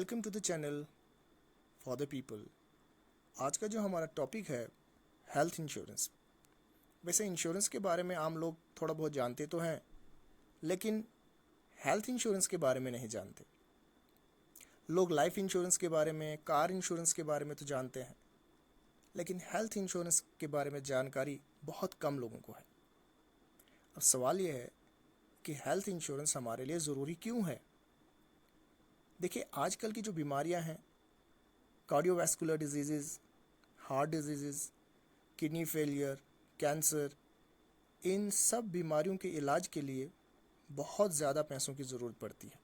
Welcome to the channel for the people. आज का जो हमारा टॉपिक है हेल्थ इंश्योरेंस। वैसे इंश्योरेंस के बारे में आम लोग थोड़ा बहुत जानते तो हैं, लेकिन हेल्थ इंश्योरेंस के बारे में नहीं जानते। लोग लाइफ इंश्योरेंस के बारे में, कार इंश्योरेंस के बारे में तो जानते हैं, लेकिन हेल्थ इंश्योरेंस के बारे में जानकारी बहुत कम लोगों को है। अब सवाल यह है कि हेल्थ इंश्योरेंस हमारे लिए ज़रूरी क्यों है। देखिए, आजकल की जो बीमारियां हैं, cardiovascular diseases, heart diseases, kidney failure, cancer, इन सब बीमारियों के इलाज के लिए बहुत ज़्यादा पैसों की ज़रूरत पड़ती है।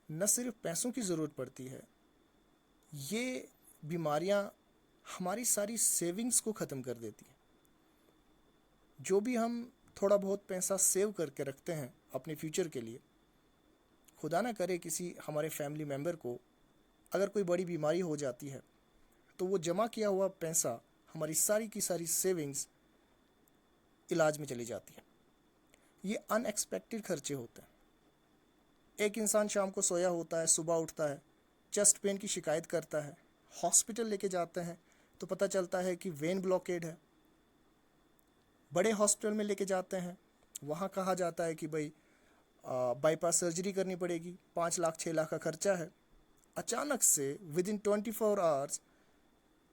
न सिर्फ पैसों की ज़रूरत पड़ती है, ये बीमारियां हमारी सारी सेविंग्स को ख़त्म कर देती हैं। जो भी हम थोड़ा बहुत पैसा सेव करके रखते हैं अपने फ्यूचर के लिए, खुदा ना करे किसी हमारे फैमिली मेम्बर को अगर कोई बड़ी बीमारी हो जाती है, तो वो जमा किया हुआ पैसा, हमारी सारी की सारी सेविंग्स इलाज में चली जाती है। ये अनएक्सपेक्टेड खर्चे होते हैं। एक इंसान शाम को सोया होता है, सुबह उठता है, चेस्ट पेन की शिकायत करता है, हॉस्पिटल लेके जाते हैं तो पता चलता है कि वेन ब्लॉकेड है। बड़े हॉस्पिटल में लेके जाते हैं, वहाँ कहा जाता है कि भाई बाईपास सर्जरी करनी पड़ेगी, 5 लाख 6 लाख का खर्चा है। अचानक से विदिन 24 आवर्स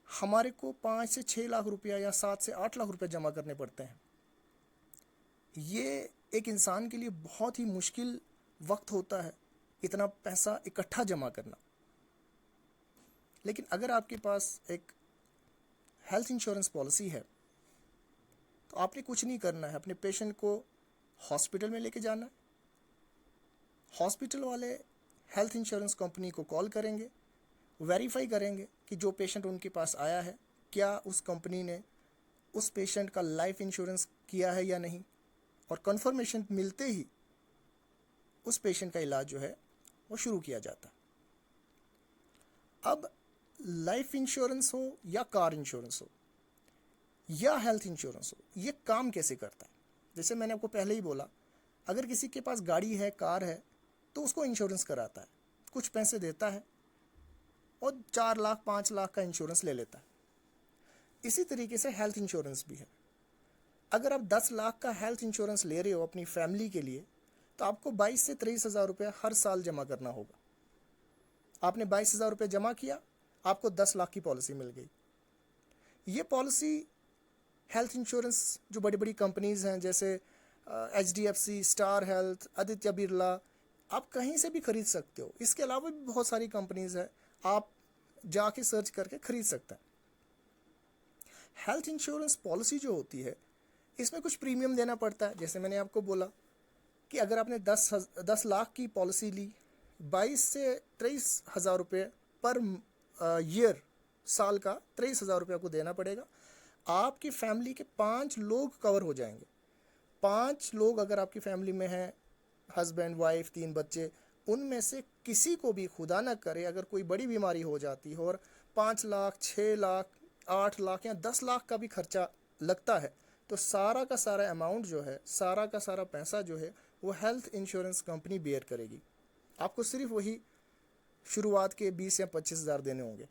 हमारे को 5 से 6 लाख रुपया या 7 से 8 लाख रुपया जमा करने पड़ते हैं। ये एक इंसान के लिए बहुत ही मुश्किल वक्त होता है, इतना पैसा इकट्ठा जमा करना। लेकिन अगर आपके पास एक हेल्थ इंश्योरेंस पॉलिसी है, तो आपने कुछ नहीं करना है, अपने पेशेंट को हॉस्पिटल में लेके जाना है। हॉस्पिटल वाले हेल्थ इंश्योरेंस कंपनी को कॉल करेंगे, वेरीफाई करेंगे कि जो पेशेंट उनके पास आया है, क्या उस कंपनी ने उस पेशेंट का लाइफ इंश्योरेंस किया है या नहीं, और कंफर्मेशन मिलते ही उस पेशेंट का इलाज जो है वो शुरू किया जाता है। अब लाइफ इंश्योरेंस हो या कार इंश्योरेंस हो या हेल्थ इंश्योरेंस हो, ये काम कैसे करता है। जैसे मैंने आपको पहले ही बोला, अगर किसी के पास गाड़ी है, कार है, तो उसको इंश्योरेंस कराता है, कुछ पैसे देता है और 4 लाख 5 लाख का इंश्योरेंस ले लेता है। इसी तरीके से हेल्थ इंश्योरेंस भी है। अगर आप 10 लाख का हेल्थ इंश्योरेंस ले रहे हो अपनी फैमिली के लिए, तो आपको 22 से 23 हज़ार रुपया हर साल जमा करना होगा। आपने 22 हज़ार रुपये जमा किया, आपको 10 लाख की पॉलिसी मिल गई। ये पॉलिसी हेल्थ इंश्योरेंस जो बड़ी बड़ी कंपनीज़ हैं, जैसे HDFC, star health, Aditya Birla, आप कहीं से भी खरीद सकते हो। इसके अलावा भी बहुत सारी कंपनीज़ हैं, आप जाके सर्च करके खरीद सकते हैं। हेल्थ इंश्योरेंस पॉलिसी जो होती है, इसमें कुछ प्रीमियम देना पड़ता है। जैसे मैंने आपको बोला कि अगर आपने 10 लाख की पॉलिसी ली, 22 से 23 हज़ार रुपये पर ईयर, साल का 23 हज़ार रुपये आपको देना पड़ेगा। आपकी फैमिली के 5 लोग कवर हो जाएंगे। 5 लोग अगर आपकी फैमिली में हैं, हस्बैंड, वाइफ, 3 बच्चे, उनमें से किसी को भी खुदा ना करे अगर कोई बड़ी बीमारी हो जाती हो और 5 लाख 6 लाख 8 लाख या 10 लाख का भी खर्चा लगता है, तो सारा का सारा अमाउंट जो है, सारा का सारा पैसा जो है, वो हेल्थ इंश्योरेंस कंपनी बेयर करेगी। आपको सिर्फ वही शुरुआत के 20 या 25 हज़ार देने होंगे।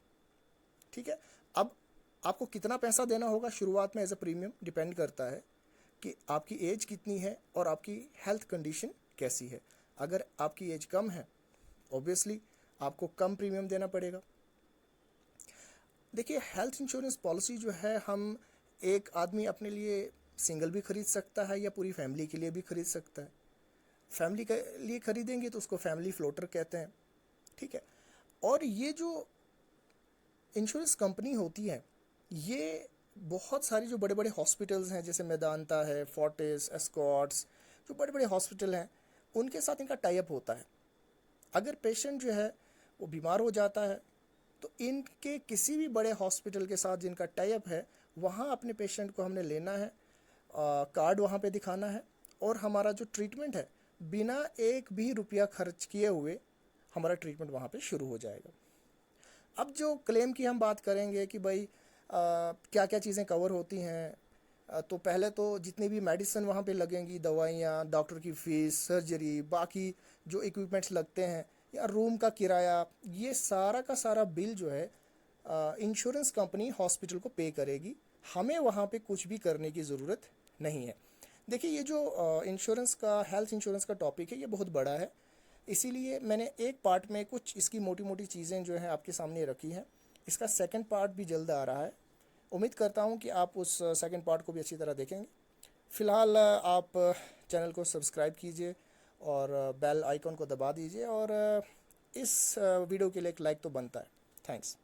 ठीक है। अब आपको कितना पैसा देना होगा शुरुआत में एज अ प्रीमियम, डिपेंड करता है कि आपकी एज कितनी है और आपकी हेल्थ कंडीशन कैसी है। अगर आपकी एज कम है, ऑब्वियसली आपको कम प्रीमियम देना पड़ेगा। देखिए, हेल्थ इंश्योरेंस पॉलिसी जो है, हम एक आदमी अपने लिए सिंगल भी खरीद सकता है या पूरी फैमिली के लिए भी खरीद सकता है। फैमिली के लिए खरीदेंगे तो उसको फैमिली फ्लोटर कहते हैं। ठीक है। और ये जो इंश्योरेंस कंपनी होती है, ये बहुत सारी जो बड़े बड़े हॉस्पिटल्स हैं, जैसे मेदांता है, फोर्टिस, एस्कॉर्ट्स, जो बड़े बड़े हॉस्पिटल हैं, उनके साथ इनका टाई अप होता है। अगर पेशेंट जो है वो बीमार हो जाता है, तो इनके किसी भी बड़े हॉस्पिटल के साथ जिनका टाई अप है, वहाँ अपने पेशेंट को हमने लेना है, कार्ड वहाँ पे दिखाना है, और हमारा जो ट्रीटमेंट है, बिना एक भी रुपया खर्च किए हुए हमारा ट्रीटमेंट वहाँ पे शुरू हो जाएगा। अब जो क्लेम की हम बात करेंगे कि भाई क्या क्या चीज़ें कवर होती हैं, तो पहले तो जितनी भी मेडिसिन वहाँ पे लगेंगी, दवाइयाँ, डॉक्टर की फ़ीस, सर्जरी, बाकी जो इक्विपमेंट्स लगते हैं, या रूम का किराया, ये सारा का सारा बिल जो है इंश्योरेंस कंपनी हॉस्पिटल को पे करेगी। हमें वहाँ पे कुछ भी करने की ज़रूरत नहीं है। देखिए, ये जो इंश्योरेंस का, हेल्थ इंश्योरेंस का टॉपिक है, ये बहुत बड़ा है, इसीलिए मैंने एक पार्ट में कुछ इसकी मोटी मोटी चीज़ें जो हैं आपके सामने रखी हैं। इसका सेकंड पार्ट भी जल्द आ रहा है। उम्मीद करता हूँ कि आप उस सेकंड पार्ट को भी अच्छी तरह देखेंगे। फ़िलहाल आप चैनल को सब्सक्राइब कीजिए और बेल आइकन को दबा दीजिए, और इस वीडियो के लिए एक लाइक तो बनता है। थैंक्स।